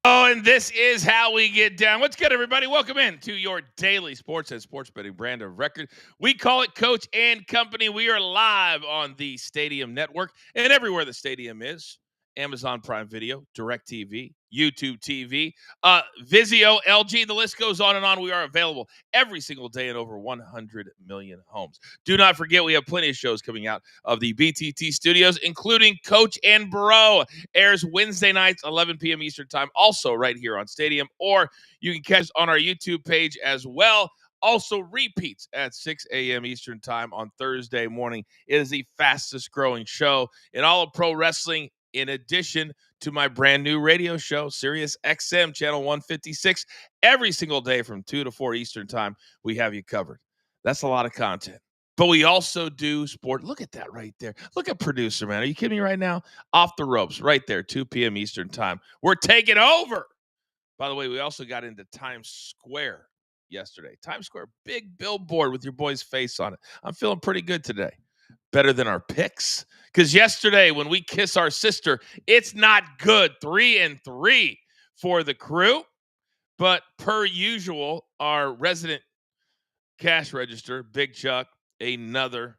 Oh, and this is how we get down. What's good, everybody? Welcome in to your daily sports and sports betting brand of record. We call it Coach and Company. We are live on the Stadium Network and everywhere the stadium is. Amazon Prime Video, DirecTV, YouTube TV, Vizio, LG, the list goes on and on. We are available every single day in over 100 million homes. Do not forget, we have plenty of shows coming out of the BTT studios, including Coach and Bro. Airs Wednesday nights, 11 p.m. Eastern time, also right here on Stadium, or you can catch us on our YouTube page as well. Also repeats at 6 a.m. Eastern time on Thursday morning. It is the fastest growing show in all of pro wrestling, in addition to my brand new radio show, Sirius XM, channel 156. Every single day from 2 to 4 Eastern time, we have you covered. That's a lot of content. But we also do sport. Look at that right there. Look at producer, man. Are you kidding me right now? Off the ropes right there, 2 p.m. Eastern time. We're taking over. By the way, we also got into Times Square yesterday. Times Square, big billboard with your boy's face on it. I'm feeling pretty good today. Better than our picks. Because yesterday, when we kiss our sister, it's not good. 3-3 for the crew. But per usual, our resident cash register, Big Chuck, another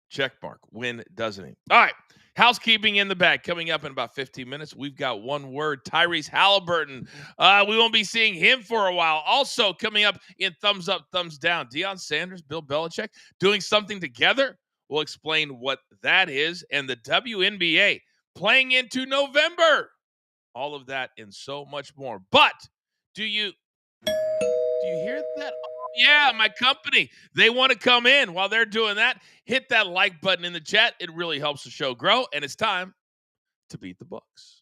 check mark. Win, doesn't he? All right. Housekeeping in the bag. Coming up in about 15 minutes, we've got one word, Tyrese Halliburton. We won't be seeing him for a while. Also coming up in thumbs up, thumbs down, Deion Sanders, Bill Belichick doing something together. We'll explain what that is. And the WNBA playing into November. All of that and so much more. But do you hear that? Oh, yeah, my company. They want to come in. While they're doing that, hit that like button in the chat. It really helps the show grow. And it's time to beat the books.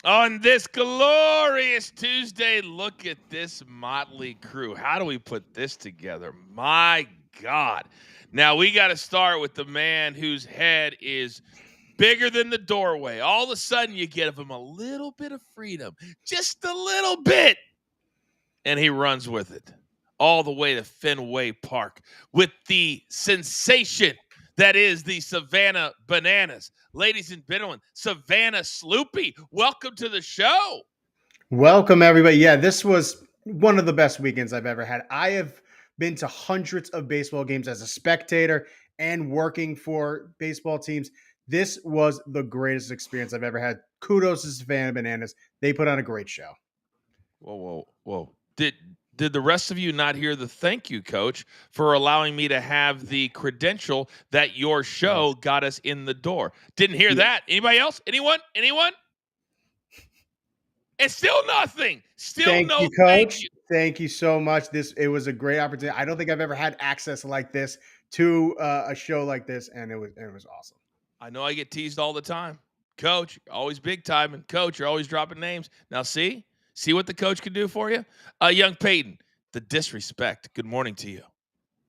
On this glorious Tuesday, look at this motley crew. How do we put this together? My God. Now, we got to start with the man whose head is bigger than the doorway. All of a sudden, you give him a little bit of freedom, just a little bit, and he runs with it all the way to Fenway Park with the sensation that is the Savannah Bananas. Ladies and gentlemen, Savannah Sloopy, welcome to the show. Welcome, everybody. Yeah, this was one of the best weekends I've ever had. I have been to hundreds of baseball games as a spectator and working for baseball teams. This was the greatest experience I've ever had. Kudos to Savannah Bananas. They put on a great show. Whoa. Did the rest of you not hear the thank you, Coach, for allowing me to have the credential that your show got us in the door? Didn't hear that. Anybody else? Anyone? It's still nothing. Thank you, Coach. Thank you so much. It was a great opportunity. I don't think I've ever had access like this to a show like this, and it was awesome. I know I get teased all the time. Coach, you're always big time, and Coach, you're always dropping names. Now see what the coach can do for you? Young Peyton, the disrespect. Good morning to you.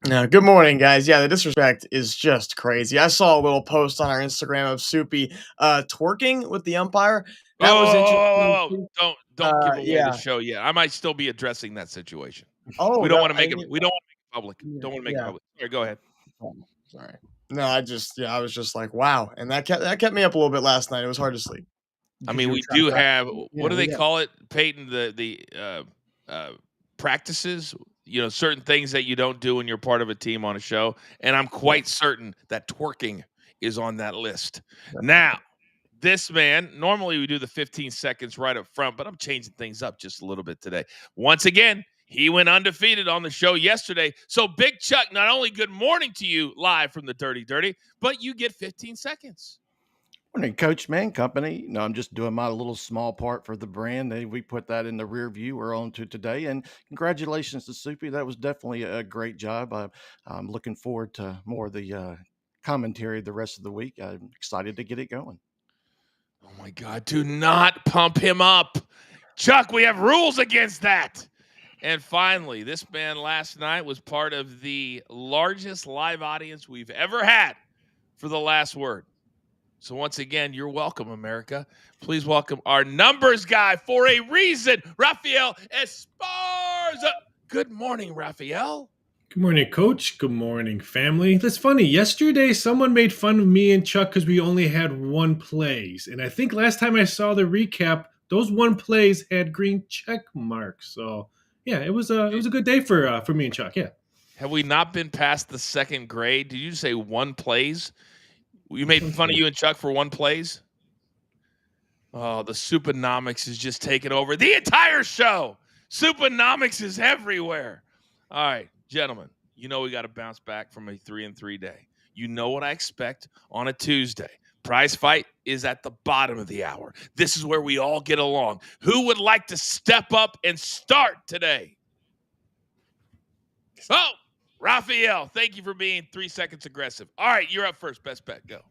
Good morning, guys. Yeah, the disrespect is just crazy. I saw a little post on our Instagram of Soupy twerking with the umpire. That was interesting. Don't give away the show yet. I might still be addressing that situation. Oh, we don't want to make it. We don't want to make it public. Don't want to make it public. Here, go ahead. Oh, sorry. No, I was just like, wow, and that kept me up a little bit last night. It was hard to sleep. I mean, we do have what do they call it, Peyton? The practices. Certain things that you don't do when you're part of a team on a show. And I'm quite certain that twerking is on that list. Now, this man, normally we do the 15 seconds right up front, but I'm changing things up just a little bit today. Once again, he went undefeated on the show yesterday. So, Big Chuck, not only good morning to you live from the Dirty Dirty, but you get 15 seconds. Morning, Coachman Company. I'm just doing my little small part for the brand. We put that in the rear view. We're on to today. And congratulations to Soupy. That was definitely a great job. I'm looking forward to more of the commentary the rest of the week. I'm excited to get it going. Oh, my God. Do not pump him up. Chuck, we have rules against that. And finally, this man last night was part of the largest live audience we've ever had for the last word. So once again, you're welcome, America. Please welcome our numbers guy for a reason, Rafael Esparza. Good morning, Rafael. Good morning, Coach. Good morning, family. That's funny. Yesterday, someone made fun of me and Chuck because we only had one plays. And I think last time I saw the recap, those one plays had green check marks. So, yeah, it was a good day for me and Chuck. Yeah. Have we not been past the second grade? Did you say one plays? You made fun of you and Chuck for one plays? Oh, the Supernomics is just taking over the entire show. Supernomics is everywhere. All right, gentlemen, you know we got to bounce back from a 3-3 day. You know what I expect on a Tuesday. Prize fight is at the bottom of the hour. This is where we all get along. Who would like to step up and start today? Oh, Rafael, thank you for being 3 seconds aggressive. All right, you're up first. Best bet, go.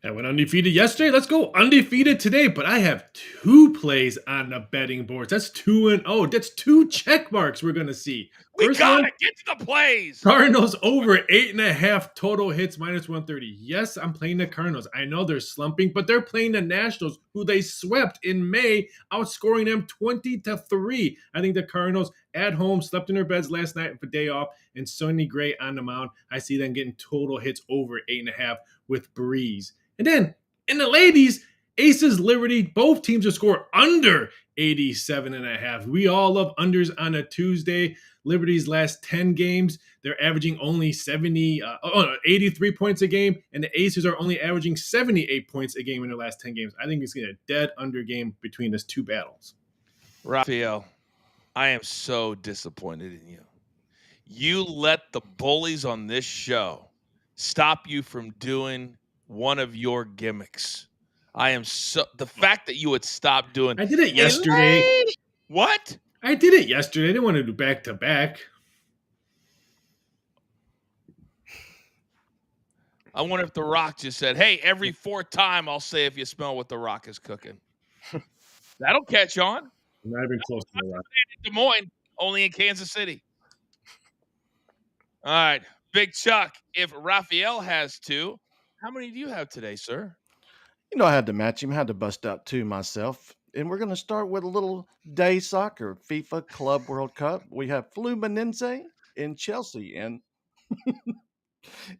I went undefeated yesterday. Let's go undefeated today. But I have 2 plays on the betting boards. That's 2-0. That's 2 check marks we're going to see. We First got one, to get to the plays. Cardinals over 8.5 total hits minus 130. Yes, I'm playing the Cardinals. I know they're slumping, but they're playing the Nationals, who they swept in May, outscoring them 20-3. I think the Cardinals at home slept in their beds last night for day off, and Sonny Gray on the mound. I see them getting total hits over 8.5 with Breeze. And then in the ladies, Aces, Liberty, both teams will score under 87.5. We all love unders on a Tuesday. Liberty's last 10 games, they're averaging only 83 points a game, and the Aces are only averaging 78 points a game in their last 10 games. I think it's going to be a dead under game between those 2 battles. Rafael, I am so disappointed in you. You let the bullies on this show stop you from doing one of your gimmicks. The fact that you would stop doing. I did it yesterday. What? I did it yesterday. I didn't want to do back to back. I wonder if The Rock just said, hey, every 4th time I'll say if you smell what The Rock is cooking. That'll catch on. I'm not even close to The Rock. Des Moines, only in Kansas City. All right, Big Chuck, if Rafael has 2, how many do you have today, sir? You know, I had to match him, had to bust out 2 myself. And we're going to start with a little day soccer, FIFA Club World Cup. We have Fluminense in Chelsea. And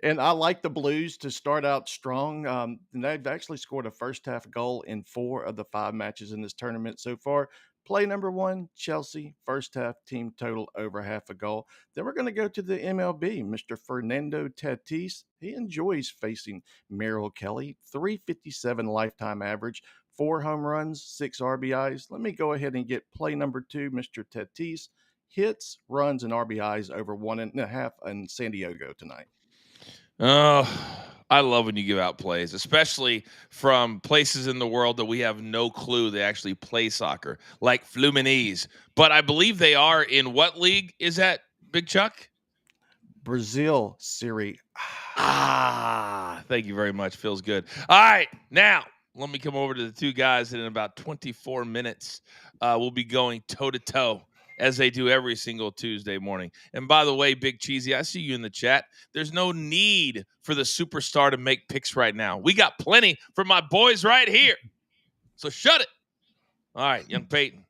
I like the Blues to start out strong. And they've actually scored a first half goal in 4 of the 5 matches in this tournament so far. Play number 1, Chelsea, first half team total over half a goal. Then we're going to go to the MLB. Mr. Fernando Tatis, he enjoys facing Merrill Kelly, 357 lifetime average, 4 home runs, 6 RBIs. Let me go ahead and get play number 2, Mr. Tatis, hits, runs, and RBIs over 1.5 in San Diego tonight. Oh, I love when you give out plays, especially from places in the world that we have no clue they actually play soccer, like Fluminense. But I believe they are in what league is that, Big Chuck? Brazil Serie. Thank you very much. Feels good. All right, now let me come over to the 2 guys that in about 24 minutes we'll be going toe-to-toe as they do every single Tuesday morning. And by the way, Big Cheesy, I see you in the chat. There's no need for the superstar to make picks right now. We got plenty for my boys right here. So shut it. All right, young Peyton,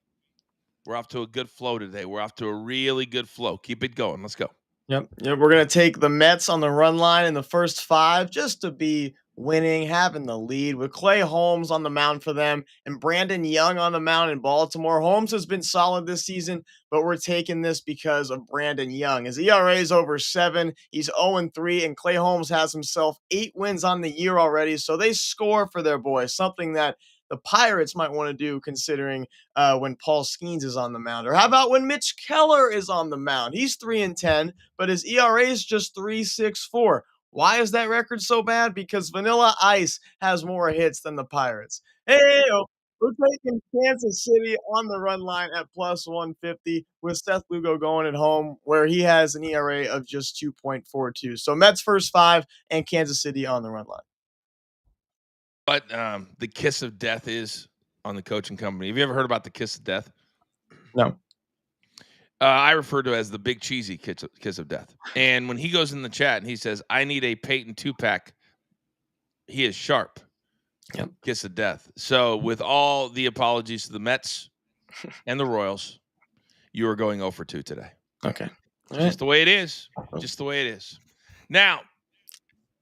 we're off to a good flow today. We're off to a really good flow. Keep it going. Let's go. Yep. We're going to take the Mets on the run line in the first 5 just to be winning, having the lead with Clay Holmes on the mound for them and Brandon Young on the mound in Baltimore. Holmes has been solid this season, but we're taking this because of Brandon Young. His ERA is over 7. He's 0-3, and Clay Holmes has himself 8 wins on the year already. So they score for their boy, something that the Pirates might want to do considering when Paul Skeens is on the mound. Or how about when Mitch Keller is on the mound? He's 3-10, but his ERA is just 3.64. Why is that record so bad? Because Vanilla Ice has more hits than the Pirates. Hey, we're taking Kansas City on the run line at plus 150 with Seth Lugo going at home where he has an ERA of just 2.42. So Mets first 5 and Kansas City on the run line. But the kiss of death is on the coaching company. Have you ever heard about the kiss of death? No. I refer to it as the Big Cheesy kiss of death. And when he goes in the chat and he says, I need a Peyton 2-pack, he is sharp. kiss of death. So with all the apologies to the Mets and the Royals, you are going 0 for 2 today. Okay. Just the way it is. Just the way it is. Now,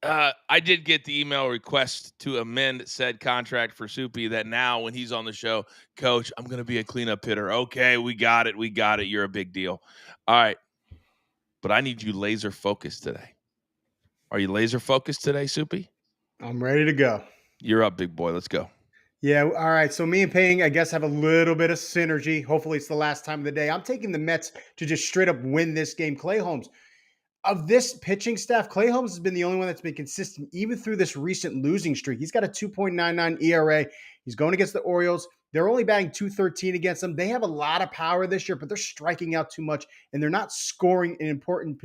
I did get the email request to amend said contract for Soupy that now when he's on the show, Coach, I'm going to be a cleanup hitter. Okay, we got it. We got it. You're a big deal. All right. But I need you laser focused today. Are you laser focused today, Soupy? I'm ready to go. You're up, big boy. Let's go. Yeah, all right. So me and Payne, I guess, have a little bit of synergy. Hopefully it's the last time of the day. I'm taking the Mets to just straight up win this game. Clay Holmes, of this pitching staff, Clay Holmes has been the only one that's been consistent even through this recent losing streak. He's got a 2.99 ERA. He's going against the Orioles. They're only batting .213 against them. They have a lot of power this year, but they're striking out too much, and they're not scoring in important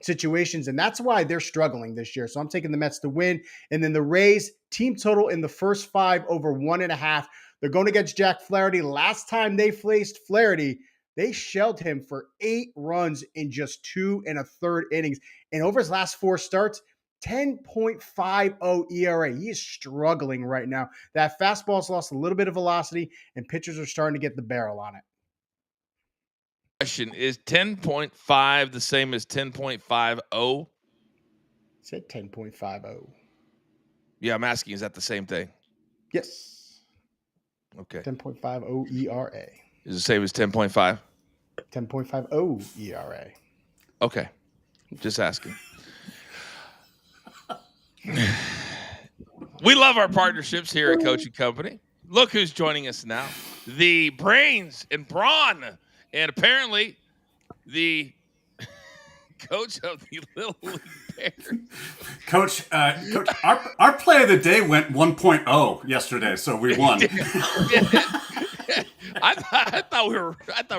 situations, and that's why they're struggling this year. So I'm taking the Mets to win. And then the Rays, team total in the first 5 over 1.5. They're going against Jack Flaherty. Last time they faced Flaherty, they shelled him for 8 runs in just 2 1/3 innings. And over his last 4 starts, 10.50 ERA. He is struggling right now. That fastball's lost a little bit of velocity, and pitchers are starting to get the barrel on it. Question, is 10.5 the same as 10.50? Said 10.50. Yeah, I'm asking, is that the same thing? Yes. Okay. 10.50 ERA. Is it the same as 10.5? 10.50 ERA. Okay. Just asking. We love our partnerships here at Coaching Company. Look who's joining us now. The brains and brawn, and apparently the coach of the Little League Bears. Coach, our play of the day went 1.0 yesterday, so we won. I thought we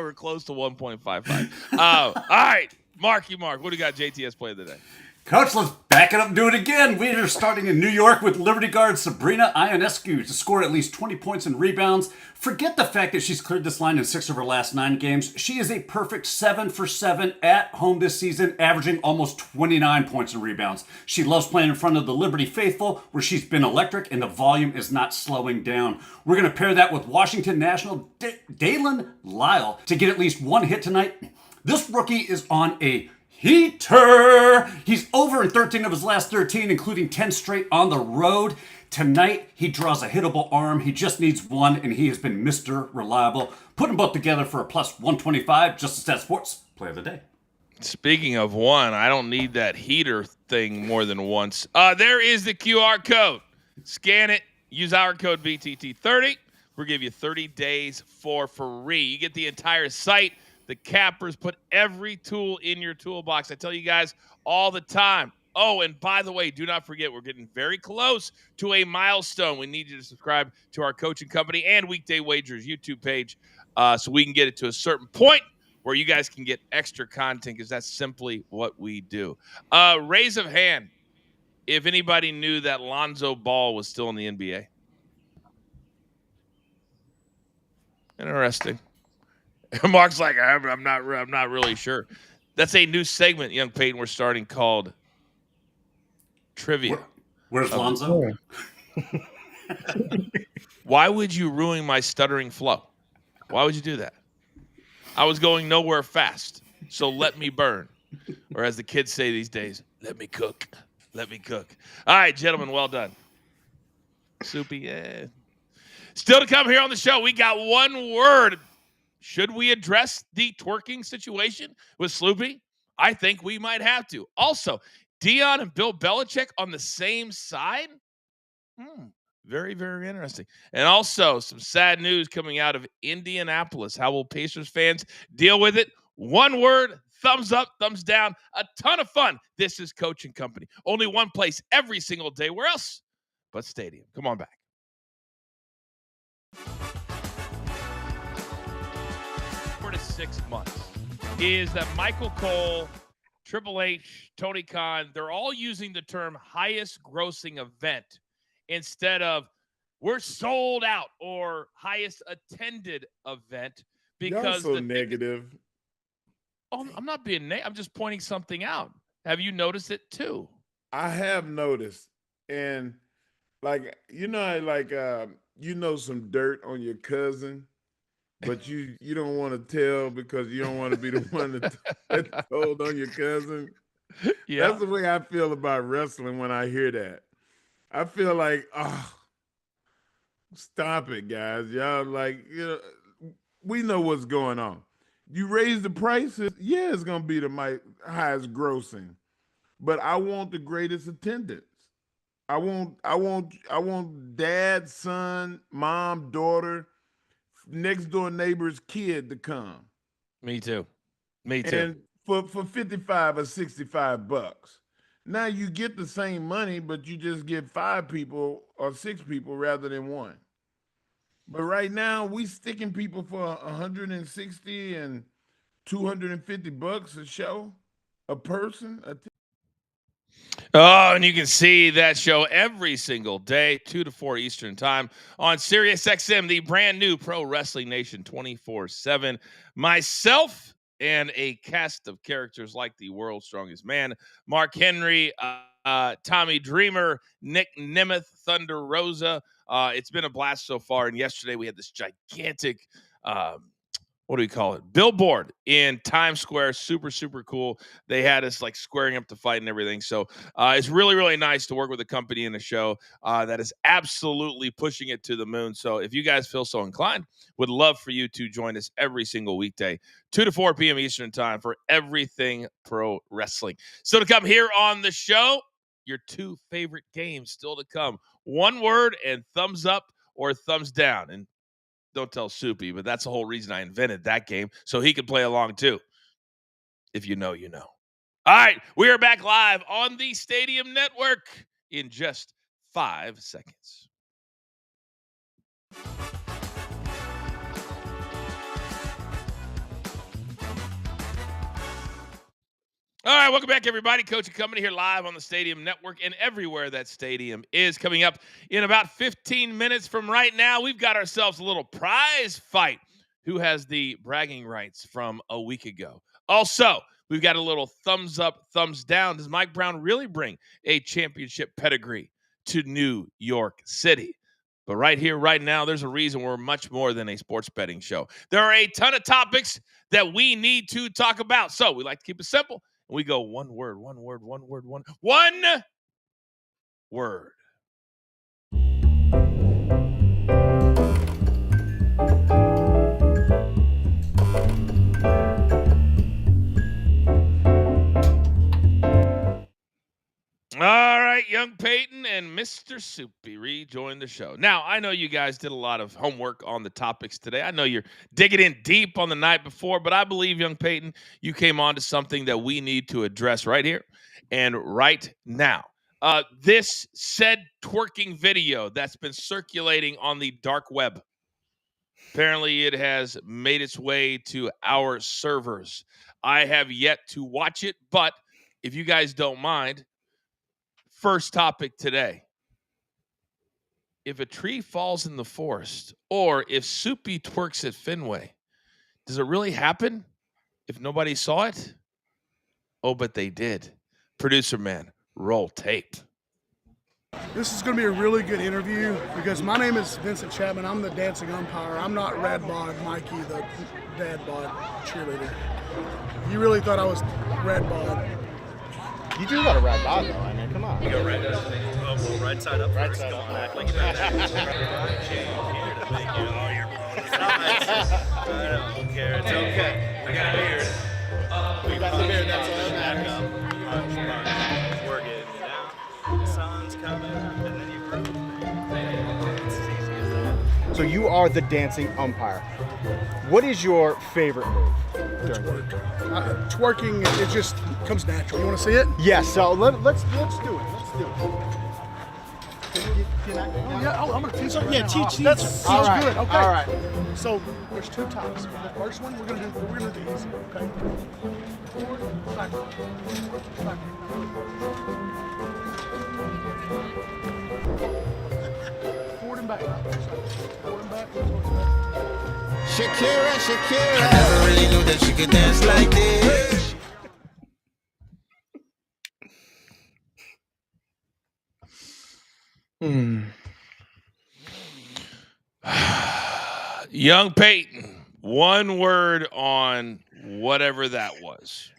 were close to 1.55. All right, Mark, what do you got? JTS play of the day. Coach, let's back it up and do it again. We are starting in New York with Liberty guard Sabrina Ionescu to score at least 20 points and rebounds. Forget the fact that she's cleared this line in 6 of her last 9 games. She is a perfect 7 for 7 at home this season, averaging almost 29 points and rebounds. She loves playing in front of the Liberty faithful, where she's been electric and the volume is not slowing down. We're going to pair that with Washington National Dalen Lyle to get at least 1 hit tonight. This rookie is on a heater. He's over in 13 of his last 13, including 10 straight on the road. Tonight, he draws a hittable arm. He just needs 1, and he has been Mr. Reliable. Put them both together for a plus 125. Just as Sports play of the day. Speaking of 1, I don't need that heater thing more than once. There is the QR code. Scan it. Use our code BTT30. We'll give you 30 days for free. You get the entire site. The cappers put every tool in your toolbox. I tell you guys all the time. Oh, and by the way, do not forget, we're getting very close to a milestone. We need you to subscribe to our Coaching Company and Weekday Wagers YouTube page so we can get it to a certain point where you guys can get extra content, because that's simply what we do. Raise of hand if anybody knew that Lonzo Ball was still in the NBA. Interesting. Mark's like, I'm not really sure. That's a new segment, young Peyton, we're starting called Trivia. Where's Lonzo? Why would you ruin my stuttering flow? Why would you do that? I was going nowhere fast, so let me burn. Or as the kids say these days, let me cook. Let me cook. All right, gentlemen, well done. Soupy, yeah. Still to come here on the show, we got one word. Should we address the twerking situation with Sloopy? I think we might have to. Also, Dion and Bill Belichick on the same side? Very, very interesting. And also, some sad news coming out of Indianapolis. How will Pacers fans deal with it? One word, thumbs up, thumbs down. A ton of fun. This is Coaching Company. Only one place every single day. Where else but Stadium? Come on back. 4 to 6 months is that Michael Cole, Triple H, Tony Khan, they're all using the term highest grossing event instead of we're sold out or highest attended event, because y'all so negative. Oh, I'm not being negative. I'm just pointing something out. Have you noticed it too? I have noticed, and like some dirt on your cousin, but you don't want to tell because you don't want to be the one that told on your cousin. Yeah. That's the way I feel about wrestling when I hear that. I feel like, oh, stop it, guys. Y'all we know what's going on. You raise the prices, yeah, it's gonna be the highest grossing, but I want the greatest attendance. I want dad, son, mom, daughter, next door neighbor's kid to come. Me too. Me too. And for 55 or $65. Now you get the same money, but you just get 5 people or 6 people rather than 1. But right now we sticking people for 160 and $250 a show, a person. Oh, and you can see that show every single day, 2 to 4 Eastern time on SiriusXM, the brand new Pro Wrestling Nation 24/7. Myself and a cast of characters like the World's Strongest Man, Mark Henry, Tommy Dreamer, Nick Nemeth, Thunder Rosa. It's been a blast so far. And yesterday we had this gigantic what do we call it? Billboard in Times Square. Super, super cool. They had us like squaring up to fight and everything. So it's really, really nice to work with a company in a show that is absolutely pushing it to the moon. So if you guys feel so inclined, would love for you to join us every single weekday, 2 to 4 p.m. Eastern time for everything pro wrestling. Still to come here on the show, your 2 favorite games still to come. 1 word and thumbs up or thumbs down. And don't tell Soupy, but that's the whole reason I invented that game, so he could play along too. If you know, you know. All right, we are back live on the Stadium Network in just 5 seconds. All right, welcome back, everybody. Coach and Company here live on the Stadium Network and everywhere that stadium is. Coming up in about 15 minutes from right now, we've got ourselves a little prize fight. Who has the bragging rights from a week ago? Also, we've got a little thumbs up, thumbs down. Does Mike Brown really bring a championship pedigree to New York City? But right here, right now, there's a reason we're much more than a sports betting show. There are a ton of topics that we need to talk about. So we like to keep it simple. We go one word. All right, young Peyton and Mr. Soupy rejoin the show. Now, I know you guys did a lot of homework on the topics today. I know you're digging in deep on the night before, but I believe, young Peyton, you came on to something that we need to address right here and right now. This said twerking video that's been circulating on the dark web. Apparently, it has made its way to our servers. I have yet to watch it, but if you guys don't mind, first topic today. If a tree falls in the forest or if Soupy twerks at Fenway, does it really happen if nobody saw it? Oh, but they did. Producer man, roll tape. This is going to be a really good interview because my name is Vincent Chapman. I'm the dancing umpire. I'm not Rad Bod Mikey, the dad bod cheerleader. You really thought I was Rad Bod. You do got a red dot though, I mean, come on. You go right side up Right first. side Don't up. act like you don't have to. I don't care. It's okay. I got a beard. You got the beard, that's all that Back matters. up. We're getting it out. The sun's coming up, and then you groove. It's as easy as that. So you are the dancing umpire. What is your favorite move? Twerking, it just comes natural. You want to see it? Yes, so let's do it. Let's do it. Can I? Yeah, I'm going to teach you. Yeah, teach these. That feels All right, good. Okay. all right. So there's 2 types. The first one we're gonna do easy. Okay. Forward, backward, backward. Forward and back. Forward and back. Shakira. I never really knew that she could dance like this. Young Peyton, one word on whatever that was.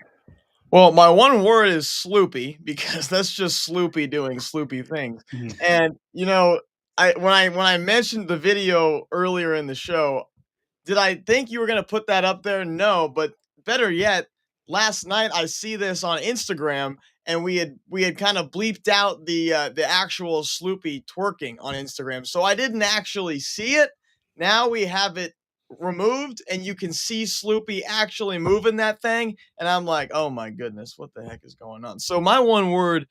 Well, my one word is sloopy because that's just Sloopy doing Sloopy things. And when I mentioned the video earlier in the show, did I think you were gonna put that up there? No, but better yet, last night I see this on Instagram, and we had kind of bleeped out the actual Sloopy twerking on Instagram, so I didn't actually see it. Now we have it removed, and you can see Sloopy actually moving that thing, and I'm like, oh my goodness, what the heck is going on? So my one word,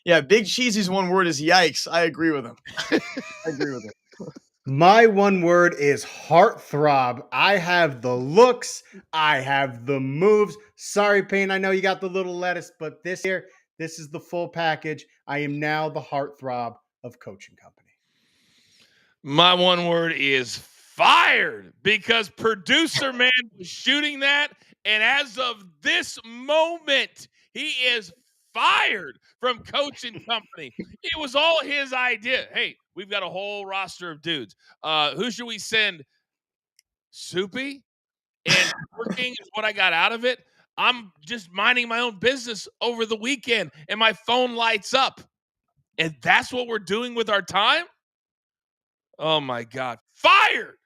yeah, Big Cheesy's one word is yikes. I agree with him. I agree with him. My one word is heartthrob. I have the looks. I have the moves. Sorry, Payne. I know you got the little lettuce, but this is the full package. I am now the heartthrob of Coaching Company. My one word is fired, because producer man was shooting that, and as of this moment, he is fired from Coaching Company. It was all his idea. Hey, we've got a whole roster of dudes. Who should we send? Soupy? And working is what I got out of it. I'm just minding my own business over the weekend, and my phone lights up. And that's what we're doing with our time? Oh my God. Fired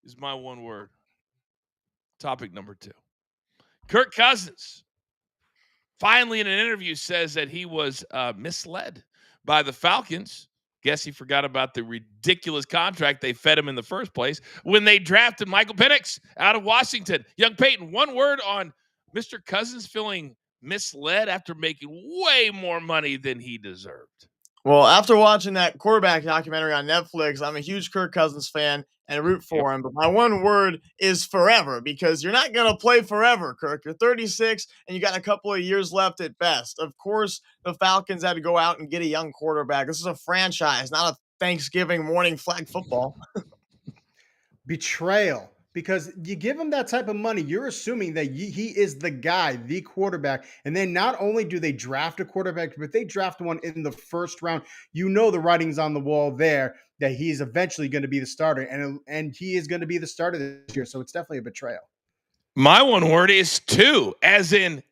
is my one word. Topic number 2. Kirk Cousins finally in an interview says that he was misled by the Falcons. Guess he forgot about the ridiculous contract they fed him in the first place when they drafted Michael Penix out of Washington. Young Peyton, one word on Mr. Cousins feeling misled after making way more money than he deserved. Well, after watching that quarterback documentary on Netflix, I'm a huge Kirk Cousins fan and root for him. But my one word is forever, because you're not going to play forever, Kirk. You're 36 and you got a couple of years left at best. Of course, the Falcons had to go out and get a young quarterback. This is a franchise, not a Thanksgiving morning flag football. Betrayal. Because you give him that type of money, you're assuming that he is the guy, the quarterback. And then not only do they draft a quarterback, but they draft one in the first round. You know the writing's on the wall there that he's eventually going to be the starter. And he is going to be the starter this year. So it's definitely a betrayal. My one word is two, as in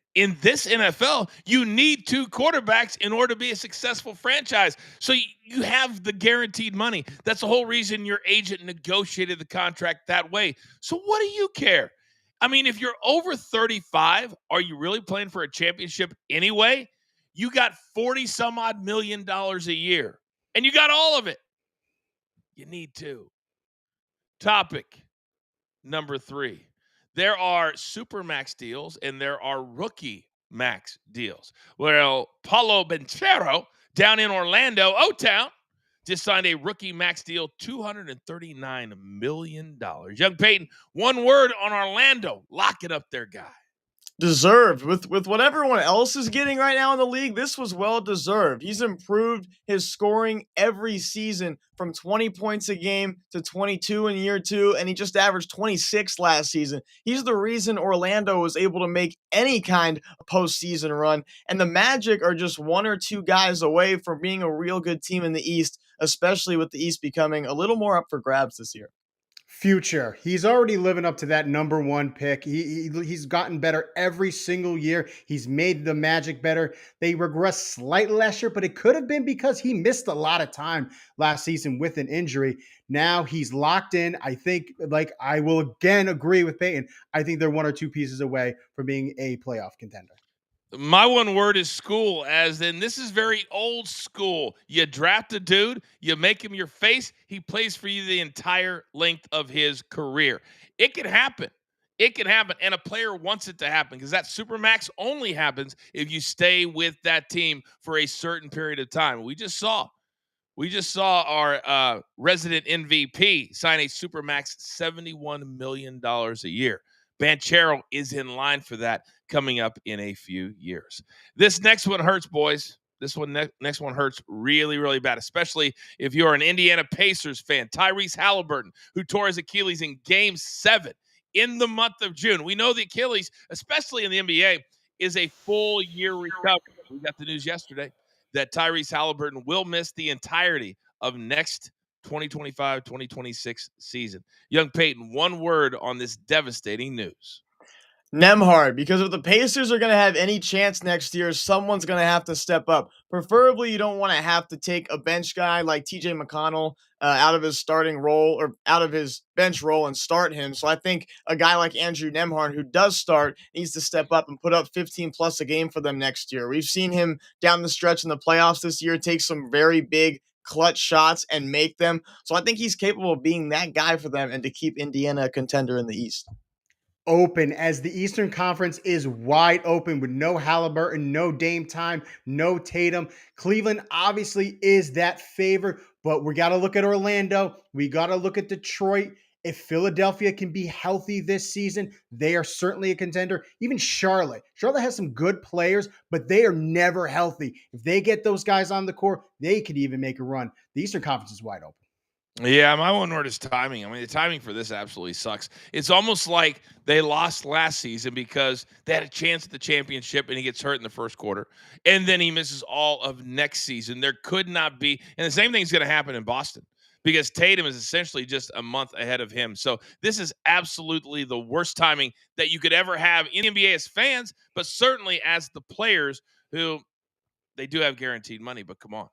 this NFL, you need 2 quarterbacks in order to be a successful franchise. So you have the guaranteed money. That's the whole reason your agent negotiated the contract that way. So what do you care? I mean, if you're over 35, are you really playing for a championship anyway? You got 40 some odd $1 million a year, and you got all of it. You need 2. Topic number 3. There are super max deals and there are rookie max deals. Well, Paulo Banchero down in Orlando, O-Town, just signed a rookie max deal, $239 million. Young Peyton, one word on Orlando. Lock it up there, guy. Deserved. With what everyone else is getting right now in the league, this was well deserved. He's improved his scoring every season from 20 points a game to 22 in year 2, and he just averaged 26 last season. He's the reason Orlando was able to make any kind of postseason run, and the Magic are just 1 or 2 guys away from being a real good team in the East, especially with the East becoming a little more up for grabs this year. Future. He's already living up to that number 1 pick. He's gotten better every single year. He's made the Magic better. They regressed slightly last year, but it could have been because he missed a lot of time last season with an injury. Now he's locked in. I think, like, I will again agree with Peyton. I think they're 1 or 2 pieces away from being a playoff contender. My one word is school, as in this is very old school. You draft a dude, you make him your face, he plays for you the entire length of his career. It can happen. It can happen, and a player wants it to happen because that supermax only happens if you stay with that team for a certain period of time. We just saw our resident MVP sign a supermax $71 million a year. Banchero is in line for that coming up in a few years. This next one hurts, boys. This next one hurts really, really bad, especially if you're an Indiana Pacers fan. Tyrese Halliburton, who tore his Achilles in Game 7 in the month of June. We know the Achilles, especially in the NBA, is a full year recovery. We got the news yesterday. that Tyrese Halliburton will miss the entirety of next 2025-2026 season. Young Peyton, one word on this devastating news. Nemhard, because if the Pacers are going to have any chance next year, someone's going to have to step up. Preferably, you don't want to have to take a bench guy like TJ McConnell out of his starting role or out of his bench role and start him. So I think a guy like Andrew Nemhard, who does start, needs to step up and put up 15 plus a game for them next year. We've seen him down the stretch in the playoffs this year take some very big clutch shots and make them. So I think he's capable of being that guy for them and to keep Indiana a contender in the East. Open as the Eastern Conference is wide open with no Halliburton, no Dame time, no Tatum. Cleveland obviously is that favorite, but we got to look at Orlando. We got to look at Detroit. If Philadelphia can be healthy this season, they are certainly a contender. Even Charlotte. Charlotte has some good players, but they are never healthy. If they get those guys on the court, they could even make a run. The Eastern Conference is wide open. Yeah, my one word is timing. I mean, the timing for this absolutely sucks. It's almost like they lost last season because they had a chance at the championship and he gets hurt in the first quarter. And then he misses all of next season. There could not be. And the same thing's going to happen in Boston because Tatum is essentially just a month ahead of him. So this is absolutely the worst timing that you could ever have in the NBA as fans, but certainly as the players who they do have guaranteed money, but come on.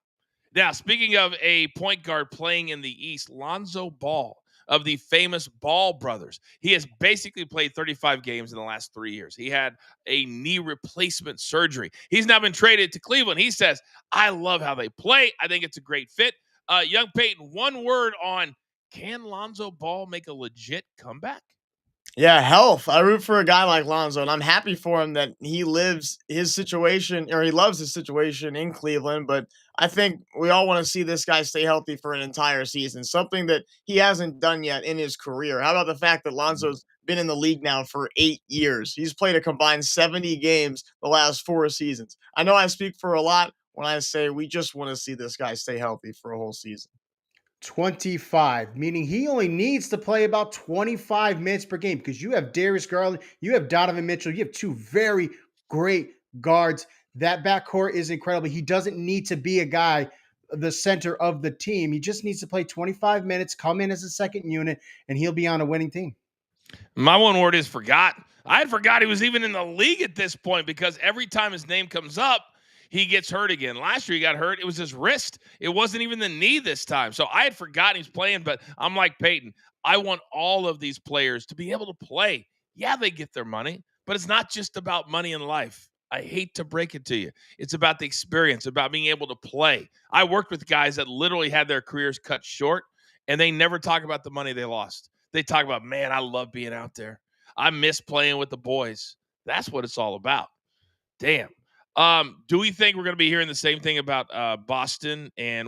Now, speaking of a point guard playing in the East, Lonzo Ball of the famous Ball brothers. He has basically played 35 games in the last 3 years. He had a knee replacement surgery. He's now been traded to Cleveland. He says, I love how they play. I think it's a great fit. Young Peyton, one word on, can Lonzo Ball make a legit comeback? Yeah, health. I root for a guy like Lonzo, and I'm happy for him that he lives his situation, or he loves his situation in Cleveland. But I think we all want to see this guy stay healthy for an entire season, something that he hasn't done yet in his career. How about the fact that Lonzo's been in the league now for 8 years? He's played a combined 70 games the last 4 seasons. I know I speak for a lot when I say we just want to see this guy stay healthy for a whole season. 25, meaning he only needs to play about 25 minutes per game because you have Darius Garland, you have Donovan Mitchell, you have two very great guards. That backcourt is incredible. He doesn't need to be a guy, the center of the team. He just needs to play 25 minutes, come in as a second unit, and he'll be on a winning team. My one word is forgot. I had forgot he was even in the league at this point because every time his name comes up, he gets hurt again. Last year he got hurt. It was his wrist. It wasn't even the knee this time. So I had forgotten he's playing, but I'm like Peyton. I want all of these players to be able to play. Yeah, they get their money, but it's not just about money in life. I hate to break it to you. It's about the experience, about being able to play. I worked with guys that literally had their careers cut short, and they never talk about the money they lost. They talk about, man, I love being out there. I miss playing with the boys. That's what it's all about. Damn. Do we think we're going to be hearing the same thing about Boston and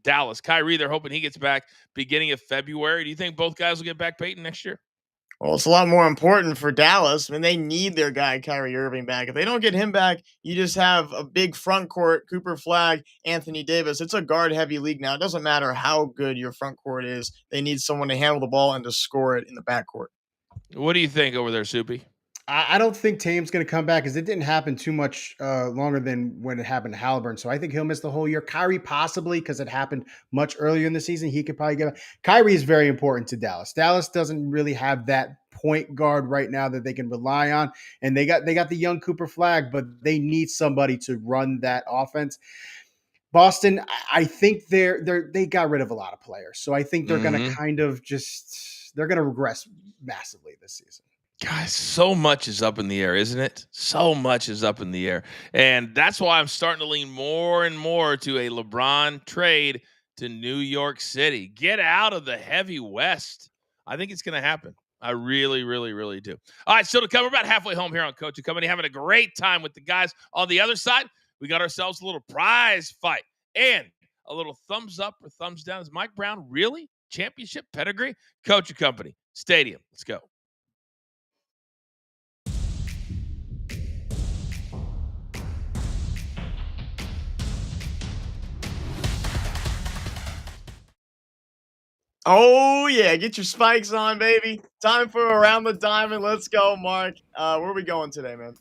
Dallas? Kyrie, they're hoping he gets back beginning of February. Do you think both guys will get back, Peyton, next year? Well, it's a lot more important for Dallas. I mean, they need their guy, Kyrie Irving, back. If they don't get him back, you just have a big front court, Cooper Flagg, Anthony Davis. It's a guard-heavy league now. It doesn't matter how good your front court is. They need someone to handle the ball and to score it in the backcourt. What do you think over there, Soupy? I don't think Tatum's going to come back because it didn't happen too much longer than when it happened to Halliburton. So I think he'll miss the whole year. Kyrie possibly because it happened much earlier in the season. He could probably get back. Kyrie is very important to Dallas. Dallas doesn't really have that point guard right now that they can rely on. And they got the young Cooper Flagg, but they need somebody to run that offense. Boston, I think they got rid of a lot of players. So I think they're going to kind of they're going to regress massively this season. Guys, so much is up in the air, isn't it? So much is up in the air. And that's why I'm starting to lean more and more to a LeBron trade to New York City. Get out of the heavy West. I think it's going to happen. I really, really, really do. All right, still to come. We're about halfway home here on Coach and Company, having a great time with the guys. On the other side, we got ourselves a little prize fight and a little thumbs up or thumbs down. Is Mike Brown really championship pedigree? Coach and Company, Stadium. Let's go. Oh, yeah. Get your spikes on, baby. Time for Around the Diamond. Let's go, Mark. Where are we going today, man?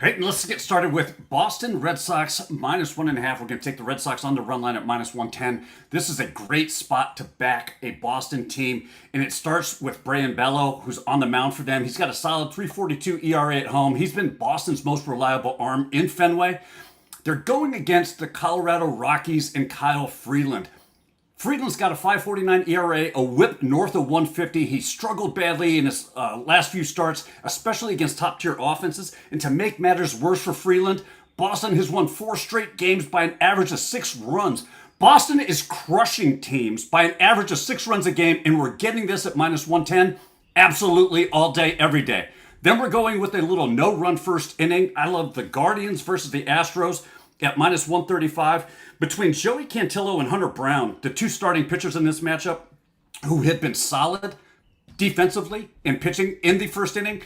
Great, and let's get started with Boston Red Sox -1.5. We're going to take the Red Sox on the run line at -110. This is a great spot to back a Boston team, and it starts with Brayan Bello, who's on the mound for them. He's got a solid 3.42 ERA at home. He's been Boston's most reliable arm in Fenway. They're going against the Colorado Rockies and Kyle Freeland. Freeland's got a 5.49 ERA, a whip north of 150. He struggled badly in his last few starts, especially against top-tier offenses. And to make matters worse for Freeland, Boston has won 4 straight games by an average of 6 runs. Boston is crushing teams by an average of 6 runs a game, and we're getting this at -110 absolutely all day, every day. Then we're going with a little no-run first inning. I love the Guardians versus the Astros at -135. Between Joey Cantillo and Hunter Brown, the 2 starting pitchers in this matchup, who had been solid defensively and pitching in the first inning,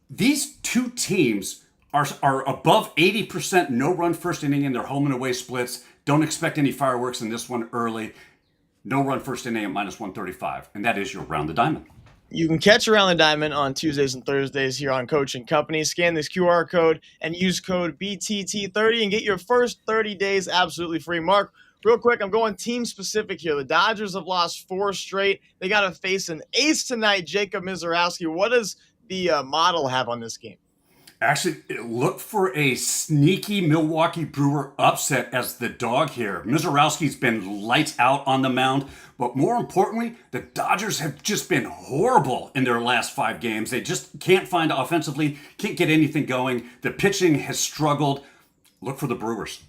these 2 teams are above 80% no-run first inning in their home and away splits. Don't expect any fireworks in this one early. No-run first inning at -135, and that is your Round the Diamond. You can catch Around the Diamond on Tuesdays and Thursdays here on Coach and Company. Scan this QR code and use code BTT30 and get your first 30 days absolutely free. Mark, real quick, I'm going team specific here. The Dodgers have lost 4 straight. They got to face an ace tonight, Jacob Misiorowski. What does the model have on this game? Actually, look for a sneaky Milwaukee Brewer upset as the dog here. Misiorowski's been lights out on the mound, but more importantly, the Dodgers have just been horrible in their last 5 games. They just can't find offensively, can't get anything going. The pitching has struggled. Look for the Brewers.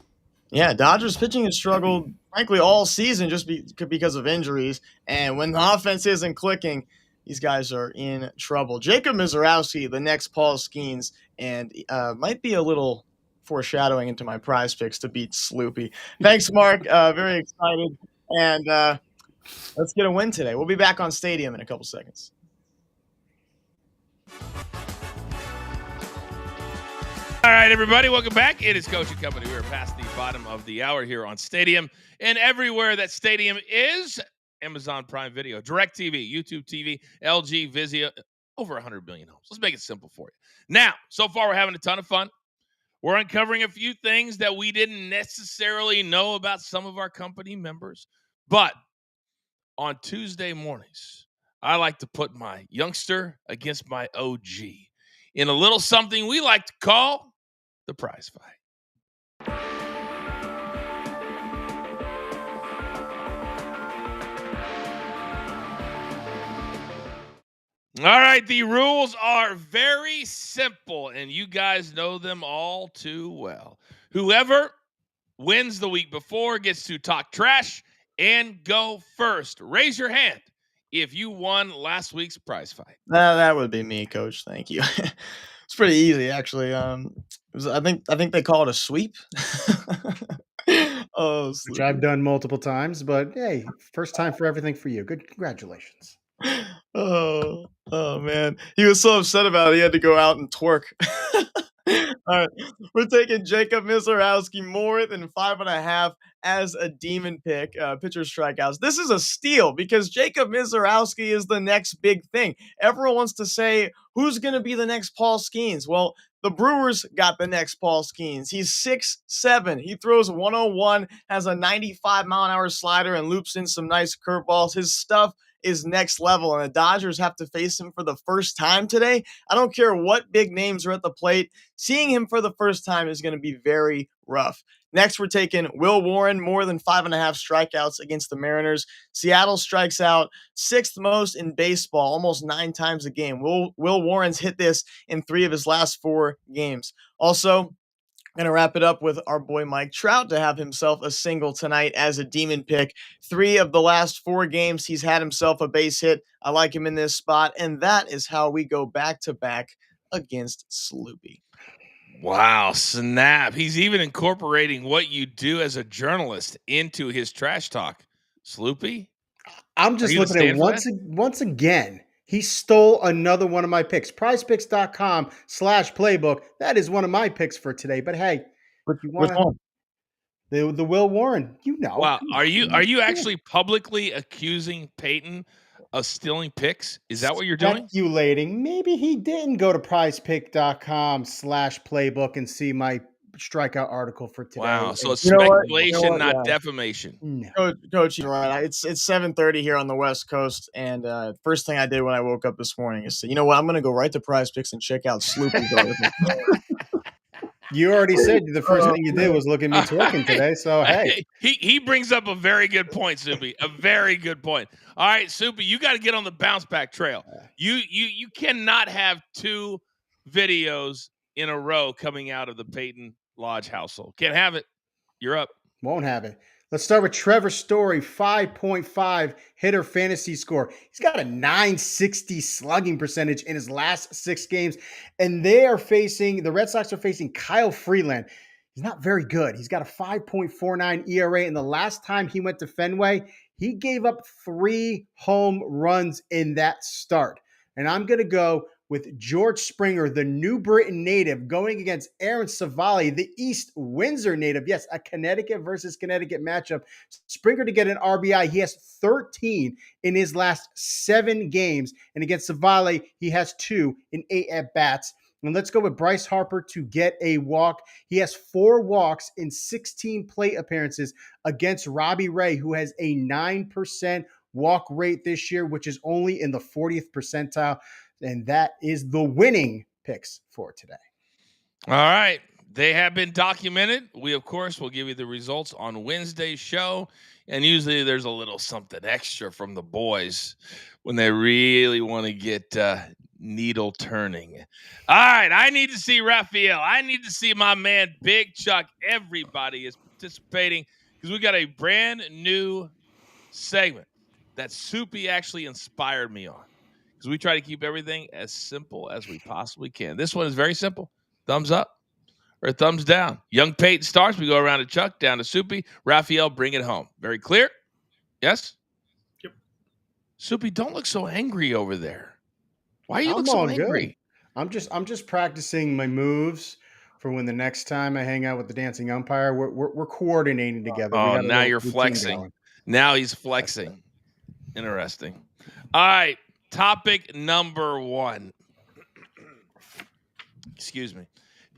Yeah, Dodgers pitching has struggled, frankly, all season just because of injuries. And when the offense isn't clicking, these guys are in trouble. Jacob Misiorowski, the next Paul Skeens, and might be a little foreshadowing into my prize picks to beat Sloopy. Thanks, Mark. Very excited. And let's get a win today. We'll be back on Stadium in a couple seconds. All right, everybody, welcome back. It is Coach and Company. We are past the bottom of the hour here on Stadium, and everywhere that Stadium is, Amazon Prime Video, DirecTV, YouTube TV, LG, Vizio, over 100 million homes. Let's make it simple for you. Now, so far, we're having a ton of fun. We're uncovering a few things that we didn't necessarily know about some of our company members. But on Tuesday mornings, I like to put my youngster against my OG in a little something we like to call the prize fight. All right, the rules are very simple, and you guys know them all too well. Whoever wins the week before gets to talk trash and go first. Raise your hand if you won last week's prize fight. That would be me, Coach. Thank you. It's pretty easy, actually. I think they call it a sweep. Oh, Which I've done multiple times, but hey, first time for everything for you. Good, congratulations. Oh man. He was so upset about it, he had to go out and twerk. All right. We're taking Jacob Misiorowski more than 5.5 as a demon pick. Pitcher strikeouts. This is a steal because Jacob Misiorowski is the next big thing. Everyone wants to say, who's going to be the next Paul Skeens? Well, the Brewers got the next Paul Skeens. He's 6'7". He throws 101, has a 95-mile-an-hour slider, and loops in some nice curveballs. His stuff is next level, and the Dodgers have to face him for the first time today. I don't care what big names are at the plate. Seeing him for the first time is going to be very rough. Next, we're taking Will Warren, more than 5.5 strikeouts against the Mariners. Seattle strikes out 6th most in baseball, almost 9 times a game. Will Warren's hit this in 3 of his last 4 games. Also, going to wrap it up with our boy Mike Trout to have himself a single tonight as a demon pick. 3 of the last 4 games, he's had himself a base hit. I like him in this spot, and that is how we go back-to-back against Sloopy. Wow, snap. He's even incorporating what you do as a journalist into his trash talk. Sloopy? I'm just looking at once again. He stole another one of my picks. PrizePicks.com/playbook. That is one of my picks for today. But hey, you want the Will Warren? You know. Wow, are you actually publicly accusing Peyton of stealing picks? Is that what you're doing? Speculating. Maybe he didn't go to prizepick.com/playbook and see my strikeout article for today. Wow. So it's You know what? speculation, not Yeah. defamation. No. Coach, you're right. It's 7:30 here on the West Coast, and first thing I did when I woke up this morning is say, you know what? I'm going to go right to Prize Picks and check out Sloopy's article. You already said the first thing you did was look at me twerking today. So hey, he brings up a very good point, Soupy. A very good point. All right, Soupy, you got to get on the bounce back trail. You cannot have 2 videos in a row coming out of the Peyton Lodge household. Can't have it. You're up. won't have it. Let's start with Trevor Story, 5.5 hitter fantasy score. He's got a 960 slugging percentage in his last 6 games. And the Red Sox are facing Kyle Freeland. He's not very good. He's got a 5.49 ERA. And the last time he went to Fenway, he gave up 3 home runs in that start. And I'm going to go with George Springer, the New Britain native, going against Aaron Savali, the East Windsor native. Yes, a Connecticut versus Connecticut matchup. Springer to get an RBI. He has 13 in his last 7 games. And against Savali, he has 2 in 8 at-bats. And let's go with Bryce Harper to get a walk. He has 4 walks in 16 plate appearances against Robbie Ray, who has a 9% walk rate this year, which is only in the 40th percentile. And that is the winning picks for today. All right. They have been documented. We, of course, will give you the results on Wednesday's show. And usually there's a little something extra from the boys when they really want to get needle turning. All right. I need to see Raphael. I need to see my man, Big Chuck. Everybody is participating because we got a brand new segment that Soupy actually inspired me on. Because we try to keep everything as simple as we possibly can. This one is very simple. Thumbs up or thumbs down. Young Peyton starts. We go around to Chuck, down to Soupy. Raphael, bring it home. Very clear? Yes? Yep. Soupy, don't look so angry over there. Why you look so angry? Good. I'm just practicing my moves for when the next time I hang out with the dancing umpire. We're coordinating together. Oh, now you're flexing. Now he's flexing. Interesting. All right. Topic number 1. Excuse me.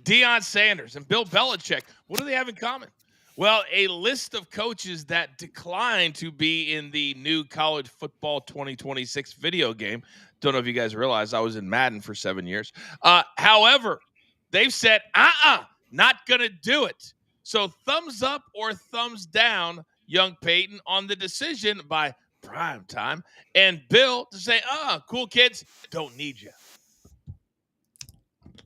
Deion Sanders and Bill Belichick. What do they have in common? Well, a list of coaches that declined to be in the new college football 2026 video game. Don't know if you guys realize I was in Madden for 7 years. However, they've said, not going to do it. So thumbs up or thumbs down, young Peyton, on the decision by Primetime and Bill to say, cool kids, don't need you.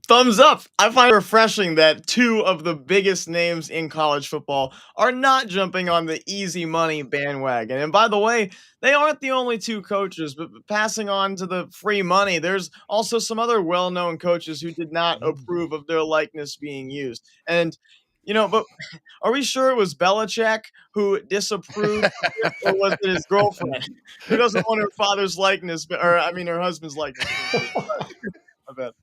Thumbs up. I find it refreshing that 2 of the biggest names in college football are not jumping on the easy money bandwagon. And by the way, they aren't the only 2 coaches, but passing on to the free money, there's also some other well-known coaches who did not approve of their likeness being used. And but are we sure it was Belichick who disapproved of it, or was it his girlfriend who doesn't want her father's likeness, her husband's likeness? I bet.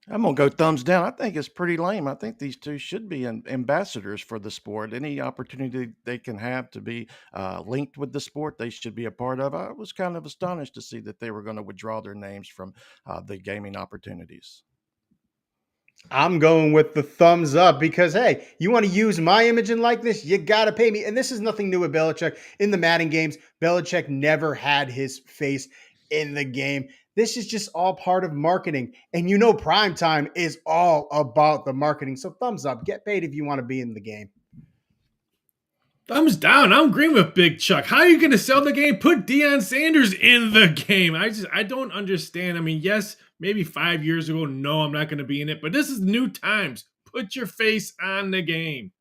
I'm going to go thumbs down. I think it's pretty lame. I think these 2 should be ambassadors for the sport. Any opportunity they can have to be linked with the sport, they should be a part of. I was kind of astonished to see that they were going to withdraw their names from the gaming opportunities. I'm going with the thumbs up because, hey, you want to use my image and likeness, you got to pay me. And this is nothing new with Belichick. In the Madden games, Belichick never had his face in the game. This is just all part of marketing. And Primetime is all about the marketing. So thumbs up. Get paid if you want to be in the game. Thumbs down. I'm agreeing with Big Chuck. How are you going to sell the game? Put Deion Sanders in the game. I don't understand. I mean, yes, maybe 5 years ago, no, I'm not going to be in it. But this is new times. Put your face on the game.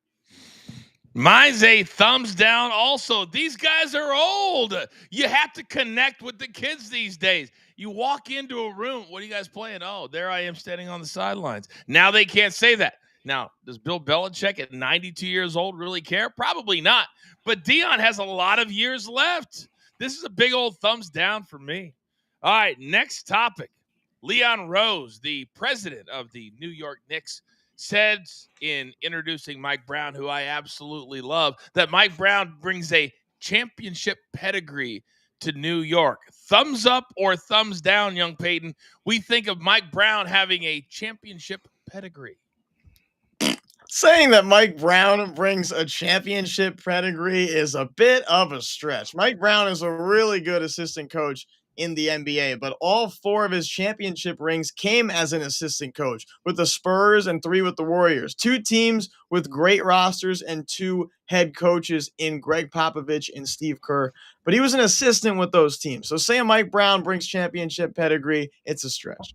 Mine's a thumbs down also. These guys are old. You have to connect with the kids these days. You walk into a room. What are you guys playing? Oh, there I am standing on the sidelines. Now they can't say that. Now, does Bill Belichick at 92 years old really care? Probably not. But Deion has a lot of years left. This is a big old thumbs down for me. All right, next topic. Leon Rose, the president of the New York Knicks, said in introducing Mike Brown, who I absolutely love, that Mike Brown brings a championship pedigree to New York. Thumbs up or thumbs down, young Peyton? We think of Mike Brown having a championship pedigree. Saying that Mike Brown brings a championship pedigree is a bit of a stretch. Mike Brown is a really good assistant coach in the NBA, but all 4 of his championship rings came as an assistant coach with the Spurs and 3 with the Warriors. 2 teams with great rosters and 2 head coaches in Greg Popovich and Steve Kerr, but he was an assistant with those teams. So saying Mike Brown brings championship pedigree, it's a stretch.